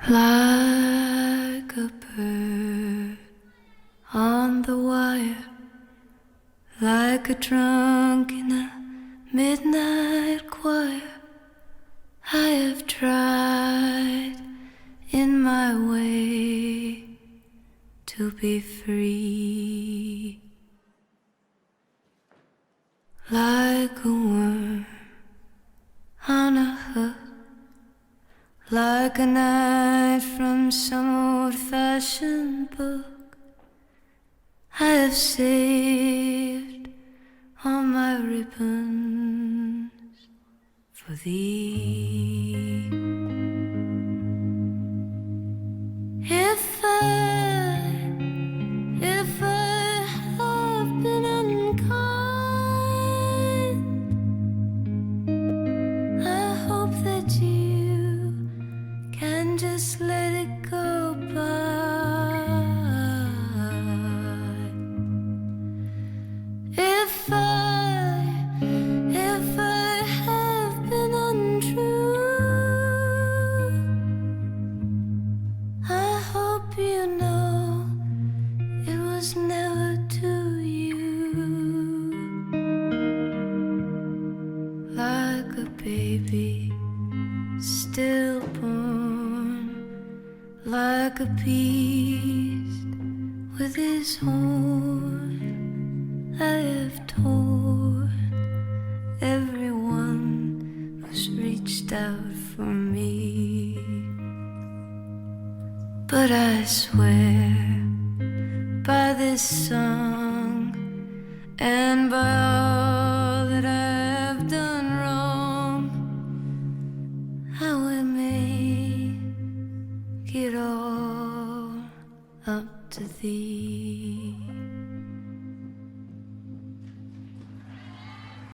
Like a bird on the wire, like a drunk in a midnight choir, I have tried in my way to be free. Like a worm on a hook, like a knight from some old-fashioned book, I have saved all my ribbons for thee. If I have been unkind, I hope that you can just let it go by. If I have been untrue, I hope you know it was never to you. Like a baby stillborn, like a beast with his horn, I have torn everyone who's reached out for me. But I swear by this song and by all that I've done wrong, I will make it all up to thee.